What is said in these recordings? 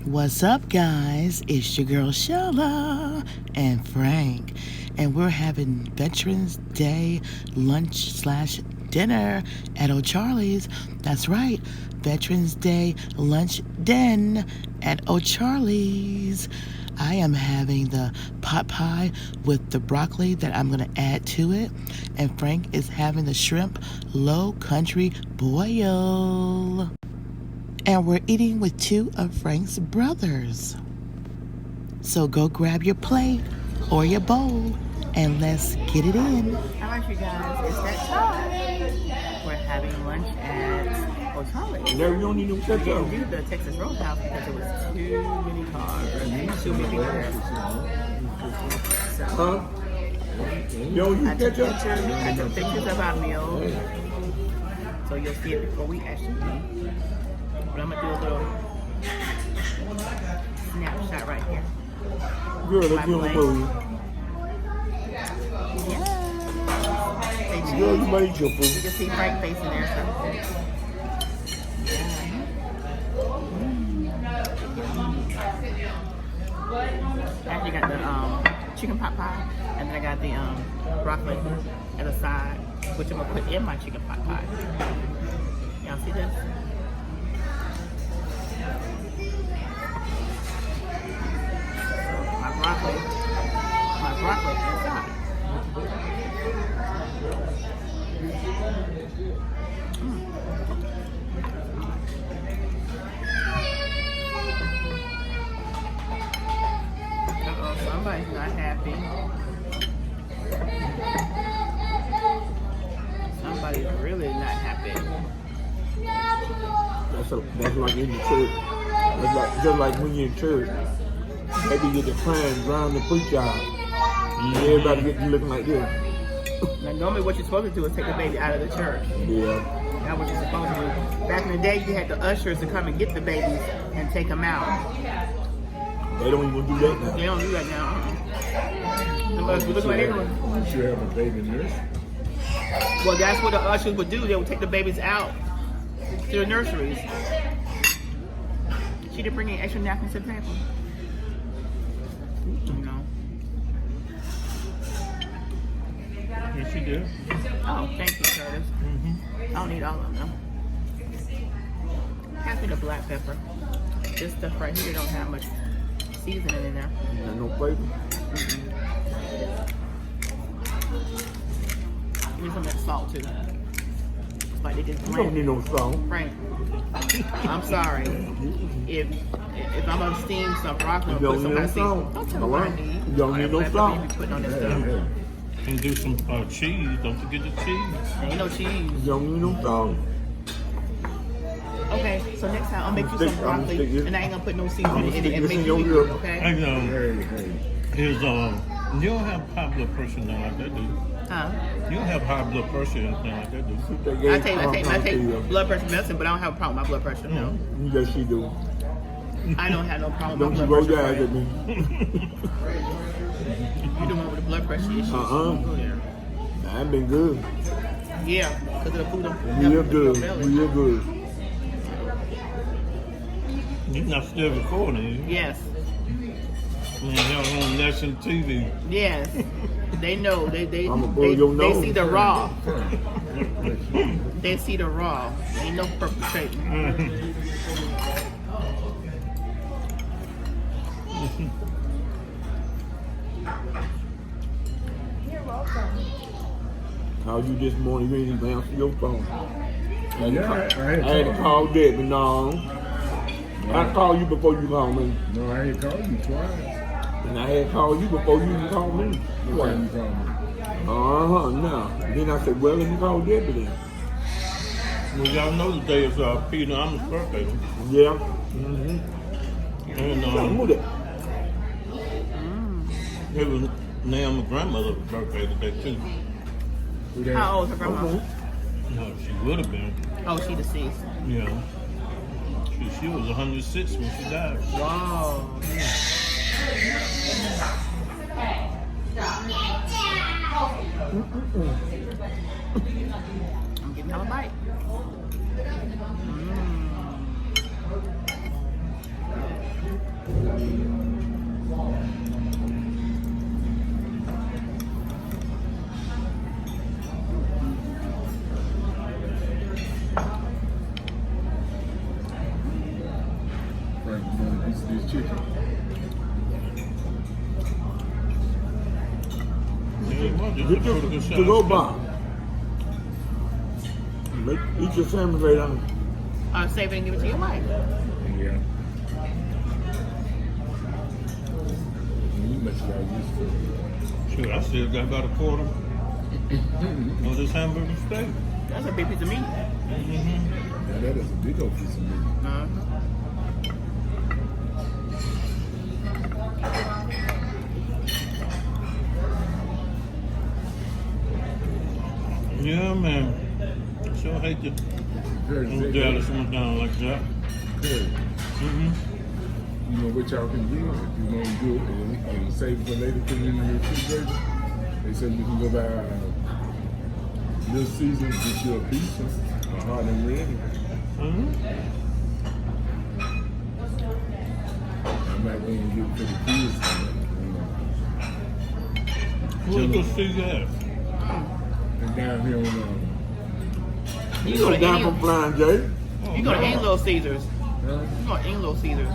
What's up, guys? It's your girl Shella and Frank, and we're having Veterans Day lunch/dinner at O'Charleys. That's right, Veterans Day lunch den at O'Charleys. I am having the pot pie with the broccoli that I'm going to add to it, and Frank is having the shrimp low country boil. And we're eating with two of Frank's brothers. So go grab your plate or your bowl and let's get it in. All right, you guys, it's that time. We're having lunch at O'Charleys. No, you don't need no We ketchup. didn't do the Texas Roadhouse because there was too many cars, too many people there. Huh? You don't I use took ketchup? pictures of our meal, so you'll see it before we actually eat. But I'm gonna do a little snapshot right here. Girl, let's give them a move. Yeah. Girl, you might eat your You food. can see Frank facing there. So. I actually got the chicken pot pie, and then I got the broccoli as a side, which I'm gonna put in my chicken pot pie. Y'all see this? My broccoli inside. Uh-oh, somebody's not happy. Somebody's really not happy. That's like in the church. That's like, just like when you're in church. Maybe you get the crying, drown the preacher out. And everybody get you looking like this. Now, normally what you're supposed to do is take the baby out of the church. Yeah. That's what you're supposed to do. Back in the day, you had the ushers to come and get the babies and take them out. They don't even do that now. They don't do that now. Unless you look like everyone. You should have a baby nurse. Well, that's what the ushers would do. They would take the babies out to the nurseries. She didn't bring any extra napkins to the table. No. Yes, she did. Oh, thank you, Curtis. I don't need all of them. Pass me the black pepper. This stuff right here don't have much seasoning in there. Ain't no flavor. Give me some of that salt too. It's like they just You don't need no salt. Frank, I'm sorry. If I'm gonna steam some broccoli, You I'm gonna put some don't kind of need no seasoning. salt. Don't tell me what I Alright. need. You don't need no Black pepper salt. you be putting on this stuff. And do some cheese. Don't forget the cheese. There ain't no cheese. You don't need no salt. Okay, so next time I'll make you some I'ma broccoli, stick this- and I ain't gonna put no I'ma seasoning in stick it and this make in you your eat ear. it, okay? And Hey, you don't have high blood pressure now like that, do you? Huh? You don't have high blood pressure or anything like that, do you? I take blood pressure medicine, but I don't have a problem with my blood pressure. No, Yes, she do. I don't have no problem Don't with you my roll blood your eyes pressure. at me. You the one with the blood pressure issues. Go there. I've been good. Yeah, because of the food. Real good. Real good. You're not still recording, you? Yes, Man, y'all on national TV. yes. They know. They I'ma blow your they nose. see the raw. They see the raw. Ain't no perpetrating. Called you this morning, you ain't even answer your phone. I had to call call Debbie, no. I called you before you called me. No, I ain't called you twice. And I had called you before you even called me. Why you called me? No. Then I said, well, let me call Debbie then. Well, y'all know today is Peter Amos' birthday. Yeah. And Who that? it was Naomi's grandmother's birthday today, too. How old is her grandma? No, she would have been. Oh, she deceased. Yeah. She was 106 when she died. Wow. I'm giving y'all a bite. Frank, you want a piece of this chicken? Get your to go box. Eat your salmon right on. Save it and give it to your wife. Yeah. You must have used to it. Sure, I still got about a quarter of this hamburger steak. That's a big piece of meat. Mm-hmm. Yeah, that is a big old piece of meat. Yeah, man. I sure hate to Very Dallas went down like that. good. Mm-hmm. You know what y'all can do if you want to do it and save for later, put it in the refrigerator. They said you can go by Little Caesars, get you a piece of hard and ready. Mm-hmm. I might want to get it for the kids. Where's the see that? And down here on You go to down any, from Flying J. you go to any Little Caesars. huh? You go to any Little Caesars.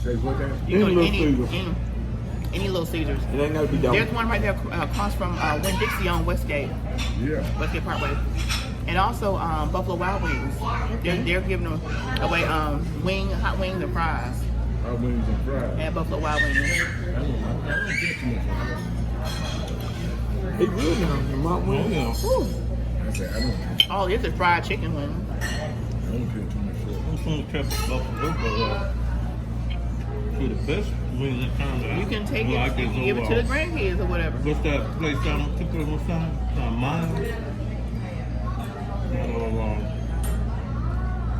Say what that? You go to Little any Little Caesars. It ain't gotta be down. There's one right there across from Winn-Dixie on Westgate Yeah. Parkway. And also Buffalo Wild Wings. They're giving them away hot wings and fries Our wings and fries. at Buffalo Wild Wings. I don't get too much. He good now. The Mount Oh, Wayne. yeah. Whew. I say I don't All this is fried chicken wings. care too much for it. I'm trying to catch Buffalo, but to the best wings in town. You can take Well, I it guess and give it to the overall. grandkids or whatever. What's that place down on Tucker? What's that? Miles?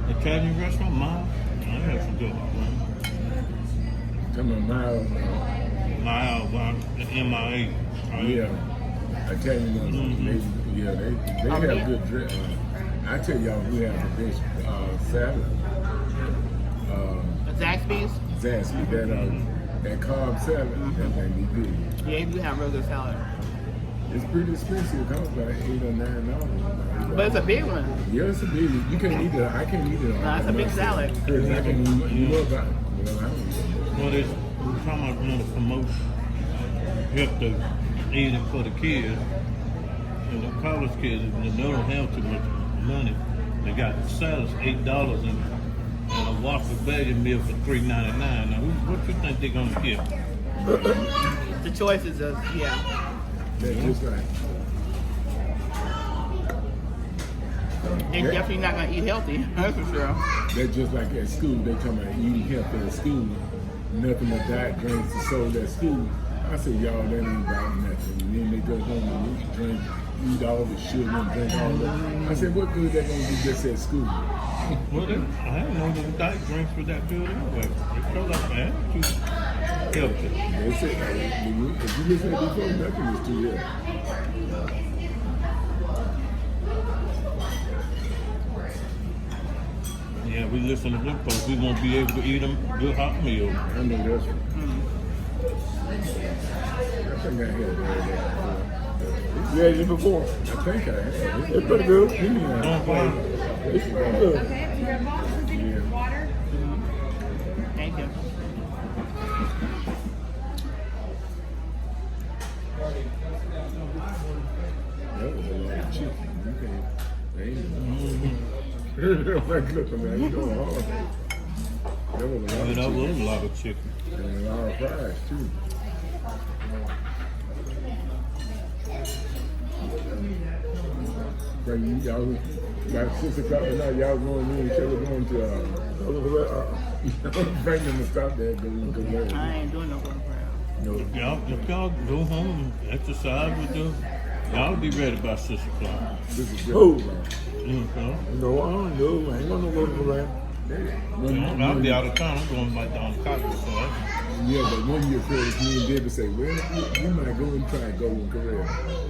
Italian restaurant, Miles? I had some good ones. Tell me miles. Miles, MIA. Right? Yeah. I tell you what, they have good dress. I tell y'all who have the best salad. Zaxby's? Zaxby, that carb salad, that thing be good. Yeah, you do have real good salad. It's pretty expensive. It costs about $8 or $9. But it's a big one. Yeah, it's a big. You can't eat it. I can't eat it all. No, it's a big salad. Because I can eat more about it. Well, I don't eat it. Well, we're talking about the promotion. Help the eating for the kids. And the college kids, they don't have too much money. They got salads, $8 and a waffle bagel meal for $3.99. Now, what you think they're gonna get? The choices is, yeah. That's just like. They're definitely not going to eat healthy, that's for sure. That's just like at school. They come out eating healthy at school. Nothing but diet drinks is sold at school. I said, y'all, that ain't about nothing. And then they go home and eat all the sugar and drink all that. I said, what good they gonna do just at school? Well, I didn't know the diet drinks were that good anyway. They feel like man, too healthy. They said, if you listen to before, nothing is too healthy. Yeah, we listen to them folks. We won't be able to eat them good hot meals. I know that's right. I think I had that before. You had it before. I think I had it. It's pretty good. Give me that. Don't worry. It's pretty good. Okay, your boxes and Yeah. water. Thank you. That was a lot of chicken. You can't. They ain't like, look, man, you know, hard. That was a lot Yeah, of that chicken. was a lot of chicken. And a lot of fries, too. But y'all, like 6 o'clock at night, y'all going in and should going to, bring them to stop that, I ain't doing no good crowd. No. If y'all go home and exercise with them, y'all be ready by 6 o'clock. This is Who? You know? No, I don't know. I ain't gonna go for that. I'll be out of town. I'm going back down to Cotton. So Yeah, but one year, Curtis, me and David say, well, we might go and try Golden Corral.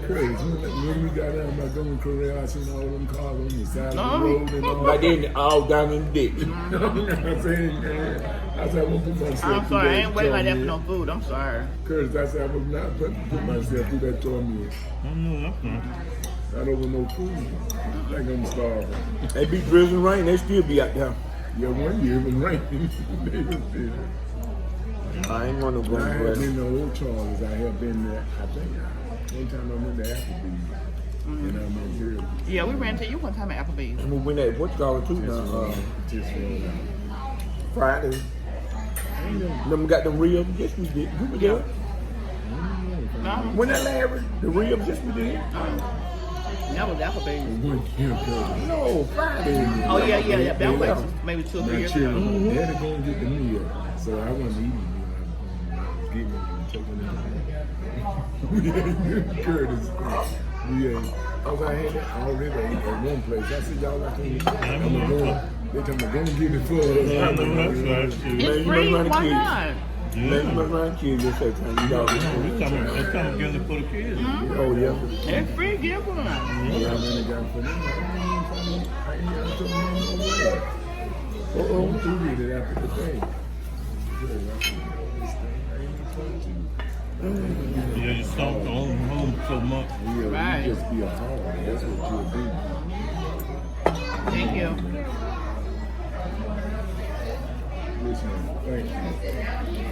Curtis, when we got down by Golden Corral, I seen all them cars on the side of the road and all Like they all down in the ditch. I said, I'm gonna put myself I'm sorry, I ain't waiting like that for no food. I'm sorry. Curtis, I said, I was not put myself through that torment. No, that's not. Not over no food. I think I'm starving. They be drizzling rain, they still be out there. Yeah, one year it was raining. They was there. I ain't want to go I have to been to Old Charles. I have been there. I think one time I went to Applebee's. And I went here. Yeah, we ran to you one time at Applebee's. I'm gonna win that what you call it too Just now. rolled out. Friday. Them got them ribs. Yes, we did. We were there. No, When that Larry, the ribs, yes, we did. that was Applebee's. One year, Curtis. No, Friday. Oh yeah, that was maybe 2 or 3 My years children, ago. they had to go and get the meal. So I wasn't eating the meal. I was getting it and taking it. We ain't Curtis. We ain't. Cause I had it already at one place. I said, y'all, I can't eat. I'm gonna go. They told me, go and get it for us. Yeah, that's right. It's Man, you free, must run the why kids. not? Man, you must run the kids this time. You know, It's time getting it for the kids. oh yeah. It's free, give one. Yeah, I ran and got for them. I ain't got to no way. Uh-oh. We did it after the day. Yeah, you stomped on home so much. Yeah, Right. you just be a hard. That's what you'll do. Thank you. Listen, thank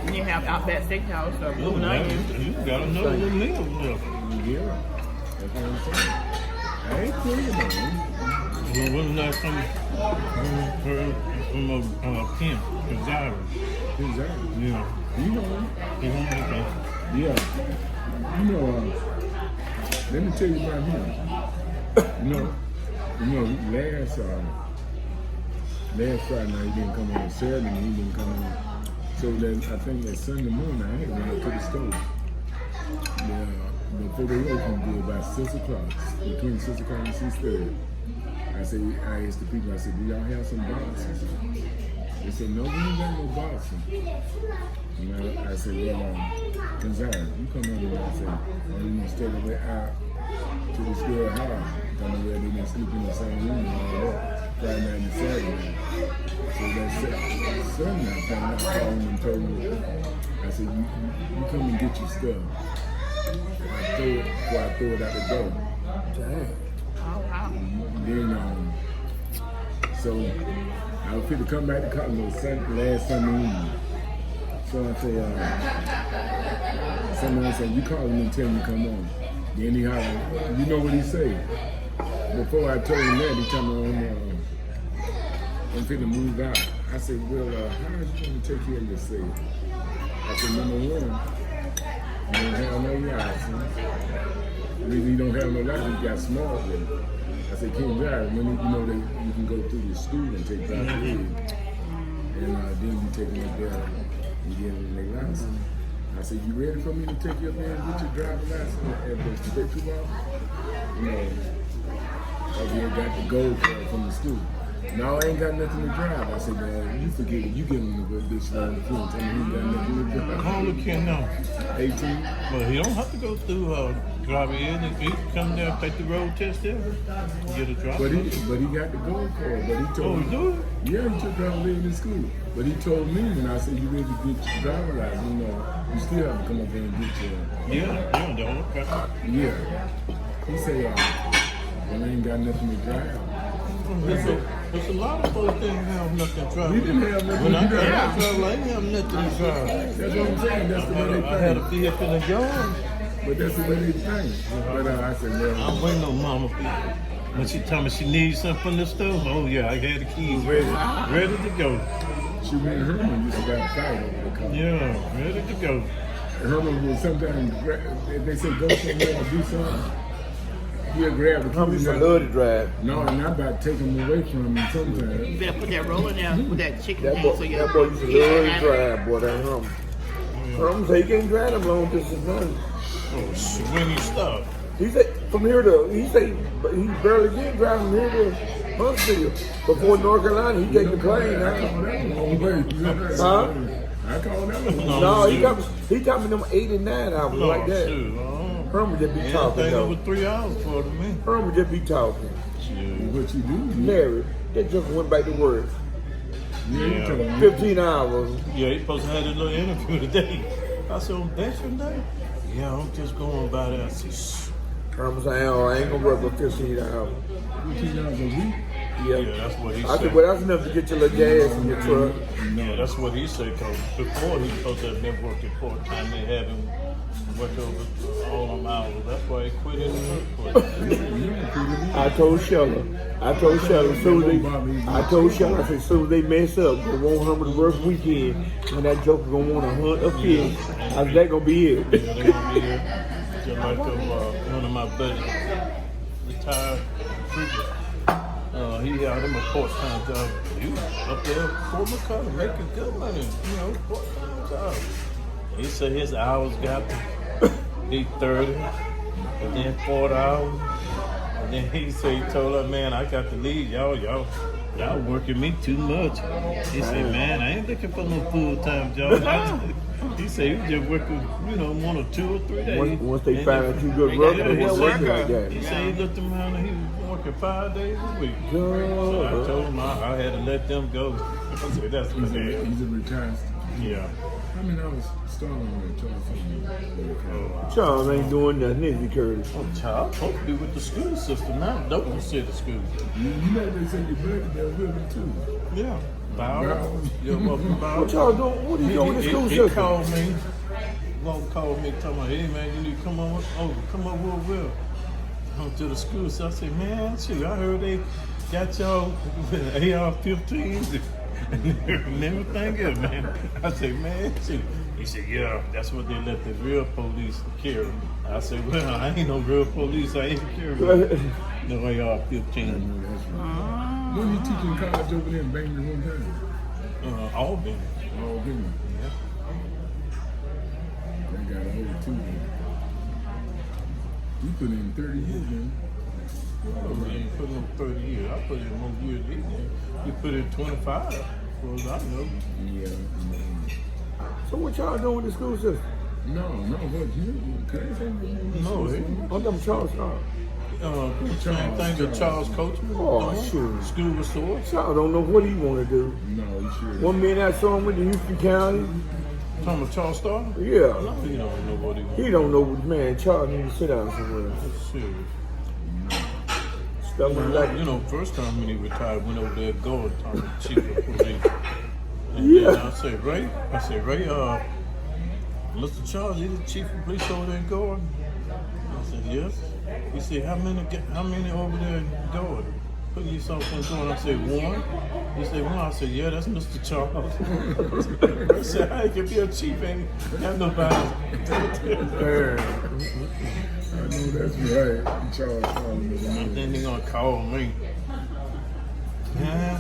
you. You have Outback Steakhouse or Blue Onion. You got another little meal left. Yeah, that's what I'm saying. I ain't crazy, man. Well, wasn't that from a camp, Gonzalez? Exactly. Yeah. You know him. He won't make that. Yeah. You know, let me tell you about him. Last Friday night he didn't come on Saturday and he didn't come on. So then I think that Sunday morning I had went up to the store. Yeah, before they opened, do about 6 o'clock, between 6 o'clock and 6:30. I asked the people, I said, do y'all have some boxes? They said, no, we ain't got no boxes. And I said, well, Gonzalez, you come over here. I said, oh, you need to stay the way out to the square house. Come over there, they didn't sleep in the same room and all that. Friday night and Saturday night. So that Sunday night, I called him and told him, I said, you come and get your stuff. I throw it before I throw it out the door. Dang. Then, so I was fit to come back to college last Sunday evening. So I say, someone said, you call him and tell him to come on. Then he hollered, you know what he said? Before I told him that, he told me, I'm fit to move out. I said, well, how are you going to take care of yourself? I said, number one, you don't have no license. The reason you don't have no license, you got smart with it. I said, can't drive. When you know that you can go through the school and take driver's ed. And then you take them up there and get them their license. I said, you ready for me to take you up there and get your driver's license at the state trooper office? Because you got the gold card from the school. No, I ain't got nothing to drive. I said, man, you forget it. You get him to go this on the phone. Tell me he ain't got nothing to drive. How old the kid now? 18. Well, he don't have to go through driver ed. He can come there and take the road test there. Get a driver. But he got the gold card. But he told me. Oh, he do it? Yeah, he took driver ed in school. But he told me when I said, you ready to get your driver's license, you still have to come up there and get your. Yeah, okay. Yeah. He said, well, I ain't got nothing to drive. There's a lot of folks didn't have nothing to drive. We didn't have nothing When to I got drive. my travel, I didn't have nothing to drive. That's what I'm saying. That's the way they I had a think. vehicle in the yard. But that's the way they think. But I said, well, I'm waiting on mama. When she told me she needs something from the stove, oh yeah, I had the keys ready to go. she went Herman used to got a fight over the car. Yeah, ready to go. Herman will sometimes, if they say go somewhere or do something, he'll grab the How keys. used to love to drive. No, and I'm about to take them away from him sometimes. You better put that roll in there with that chicken That thing boy, so you that boy used to love to drive, boy. That Herman say he can't drive them long distance. Oh, when you stop. He said from here to, he barely did drive from here to Huntsville. Before North Carolina, he take the plane. I call that a long way. Huh? I I call that one. No, he shoot. got me them 8 and 9 hours No, like that. shoot. Herman just be talking Anything though. over 3 hours for to me. Herman just be talking. Shoot. What you do? Larry, that just went back to work. Yeah, you tell me. 15 hours. Yeah, he supposed to have this little interview today. I said, on Veterans Day? Yeah, I'm just going by there. I said, shh. Herman said, oh, I ain't gonna work for 15 hours. 15 hours a week? Yeah. Yeah, that's what he I said. said, well, that's enough to get your little gas in your truck. Yeah, that's what he said. Cause before he supposed to have been working part time, they had him work over all them hours. That's why he quit in the first place. I told Sheila, as soon as I said, as soon as they mess up, they want Herman to work weekend, and that joker gonna want to hunt a fish. I said, that gonna be it. Yeah, they gonna be here. Just like one of my buddies, retired trooper. He had him a part-time job. He was up there for McCullough, making good money, part-time job. He said his hours got to be 30, and then 40 hours. And then he said, he told her, man, I got to leave. Y'all working me too much. He said, man, I ain't looking for no full-time job. He said he was just working, 1 or 2 or 3 days. Once they find out you good worker, they want to work like that. He said he looked around and he was working 5 days a week. God. So I told him I had to let them go. I said, that's what He's it is. a retired. Yeah. How many hours starting with Charles? Charles ain't doing nothing, is he, Curtis? Oh, child, supposed to be with the school system now. Dothan City School. You know they say your buddy there with him too. Yeah. Bowers. Yeah, welcome, Bowers. What y'all doing? What are you doing in the school He system? called me. Won't call me, talking about, hey man, you need to come over. Come over Will. Come to the school. So I said, man, shoot, I heard they got y'all AR-15s and everything else, man. I said, man, shoot. He said, yeah, that's what they let the real police carry. I said, well, I ain't no real police. I ain't carrying no AR-15. When you teaching college over there in Bainbridge one time? Albany. Oh, didn't you? Yeah. They got a hold too. You put in 30 years, man. You ain't put in 30 years. I put in more years than that. You put in 25, as far as I know. Yeah. So what y'all doing with the school system? No, what you? No, I'm talking Charles. same thing that Charles Coachman. Oh, shoot. School of Swords. Charles don't know what he want to do. No, you sure? One minute I saw him with the Houston County. Talking about Charles Starr? Yeah. No, he don't know what he wants. He don't know what, man, Charles need to sit down somewhere. Shit. Stuff like First time when he retired, went over there, go talking to chief of police. And then I said, Ray, Mr. Charles, you the chief of police over there in Gordon? I said, yes. He said, how many over there in Gordon? Putting yourself in Gordon? I said, one. He said, one. I said, yeah, that's Mr. Charles. I said, I can be a chief and have nobody. I know that's right. Charles. And then they gonna call me. Yeah,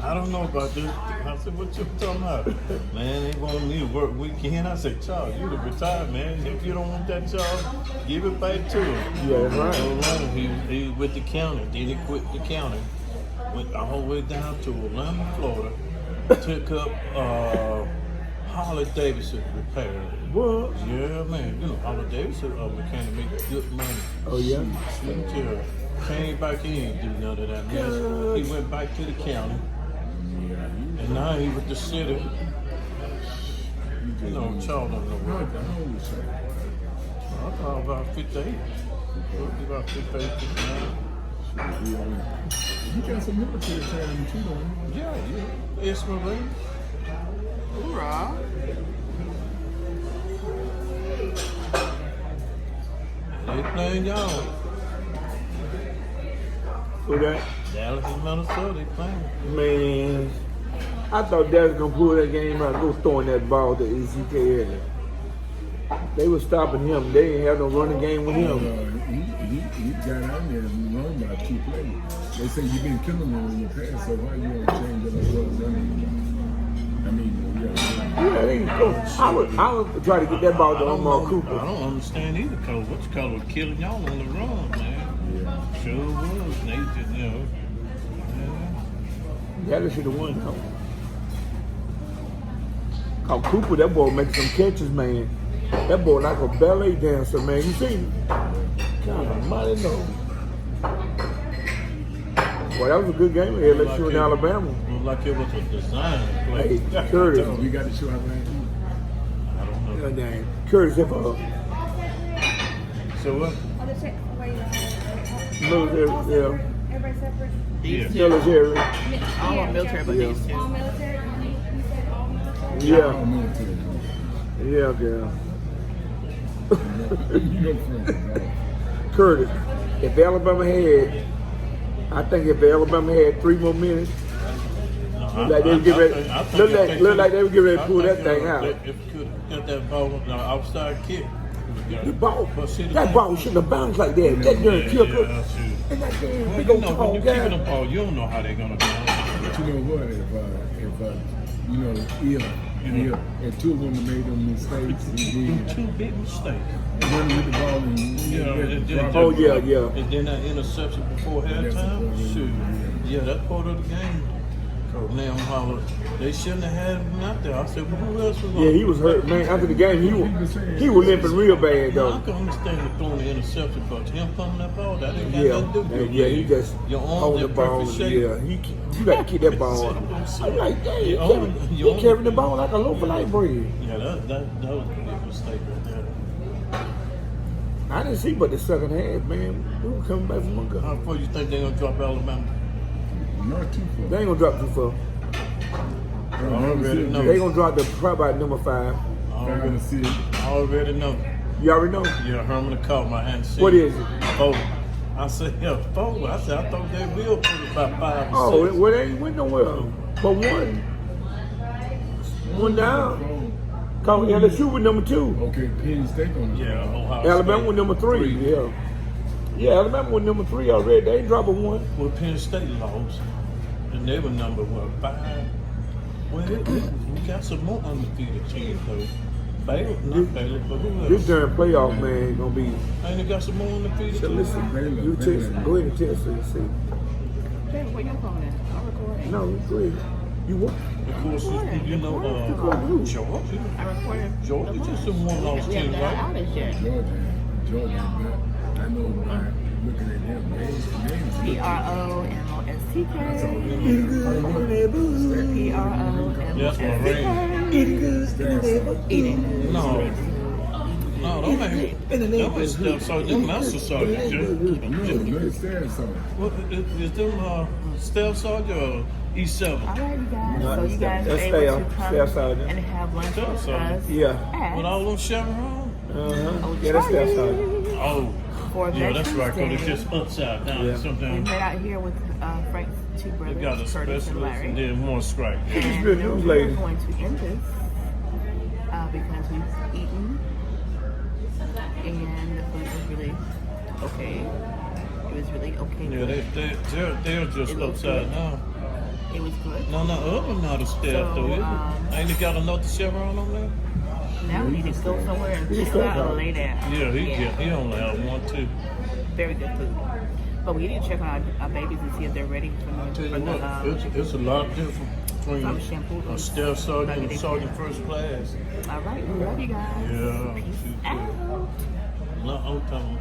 I don't know about this. I said, what you talking about? Man, they want me to work weekend. I said, Charles, you the retired man. If you don't want that job, give it back to him. Yeah, that's right. So long, he was with the county. Then he quit the county. Went all the way down to Orlando, Florida. Took up Harley Davidson repair. What? Yeah, man. Harley Davidson mechanic make good money. Oh, yeah? Sweet tail. Came back, he ain't do none of that mess. He went back to the county. And now he with the city. Charles don't know what. How old is Charles? I thought about 58. About 58, 59. You got some military time too, don't you? Yeah. It's Marine. Hoorah. They playing y'all. Who that? Dallas and Minnesota, they playing. Man, I thought Dallas gonna pull that game out and go throwing that ball to ECK. They were stopping him. They didn't have no running game with him. He got out there and run by 2 plays. They say you've been killing them in the past, so why you gonna change up running? I mean, Yeah, they I would try to get that ball to Omar Cooper. I don't understand either, because what you call it, killing y'all on the run, man. Yeah. Sure was. They just, Yeah. Dallas should have won though. Cause Cooper, that boy making some catches, man. That boy like a ballet dancer, man. You seen him? God almighty, no. Boy, that was a good game here. LSU in Alabama. Looked like it was a design play. Hey, Curtis. We got to show our man. I don't know. God dang. Curtis, if So what? military, Everybody separate? Yeah. military. All on military, but these two. All military? You said all military? Yeah, All military. yeah, girl. You know, from Curtis, if Alabama had, I think if Alabama had 3 more minutes, look like they would get ready. Look like they would get ready to pull that thing out. If you could get that ball on the outside kick. The ball, that ball shouldn't have bounced like that. That darn kicker. And that damn Well, big you old know, when tall you kick the guy. ball, you don't know how they're gonna do it. But you know what? If two of them made them mistakes, and then Two big mistakes. one with the ball and Oh, yeah. And then that interception before halftime. Shoot. Yeah, that's part of the game. So now Holler, they shouldn't have had him out there. I said, well, who else was Yeah, he was hurt, man. After the game, he was limping real bad, I though. can understand the throwing the interception, but him pumping that ball, that ain't got Yeah, nothing to do with it. yeah, he just Your arms hold the in ball. perfect shape. Yeah, you got to keep that ball. I'm like, dang, he carrying the ball like a loaf of light bread. Yeah, that was a big mistake right there. I didn't see but the second half, man. We were coming back from Montgomery. How far you think they're gonna drop Alabama? not too far. They ain't gonna drop too far. I already know. They gonna drop the probably about number 5. I already know. You already know? Yeah, Herman caught my hand. What is it? 4. I said, yeah, 4. I said, I thought they will put it about 5 or Oh, 6. well, they ain't went nowhere. But one down. Cause LSU with number 2. Okay, Penn State on the Yeah, Ohio Alabama State. with number 3. Yeah. Yeah, Alabama with number 3 already. They ain't dropping 1. Well, Penn State lost, and they were number 5. Well, we got some more undefeated teams though. Baylor, not Baylor, but who This else? during playoff, man, gonna be. Ain't they got some more undefeated So teams? listen, you text. Go ahead and text and see. Okay, where you from then? I'm recording. No, go ahead. You what? Of course, you know, Who? Georgia. I recorded. Georgia just a one-loss We team, haven't right? got outage yet. Georgia, but I know by looking at them names. PROMOSTK. That's my ring. Eating good. Eating. No, don't make that was them. So them master sergeant. What is them? Staff sergeant or E7? All right, you guys. No, So you guys are that's able staff- to come staff sergeant. and have lunch Staff with sergeant. us. Yeah. With all them chevrons? Yeah, that's that side. Oh, For yeah, that's right. Veterans Cause Day. it's just upside down. Yeah. We Sometimes met out here with Frank's 2 they brothers, got a Curtis specialist and Larry. and then one strike. And good we news, are lady. going to end this because we've eaten and the food was really okay. It was really okay. Yeah, they're just It looks upside good. down. It was good. No, other not a staff So, though. Is it? Ain't they got another chevron on there? Now we need to go somewhere and He's chill out so and lay down. Yeah, he only have 1, 2. Very good food. But we need to check on our babies and see if they're ready for Tell the, you what, it's a lot different between some shampoo. a staff sergeant and sergeant first class. All right, we love you guys. Yeah, Peace shoot, out. No, I'm talking.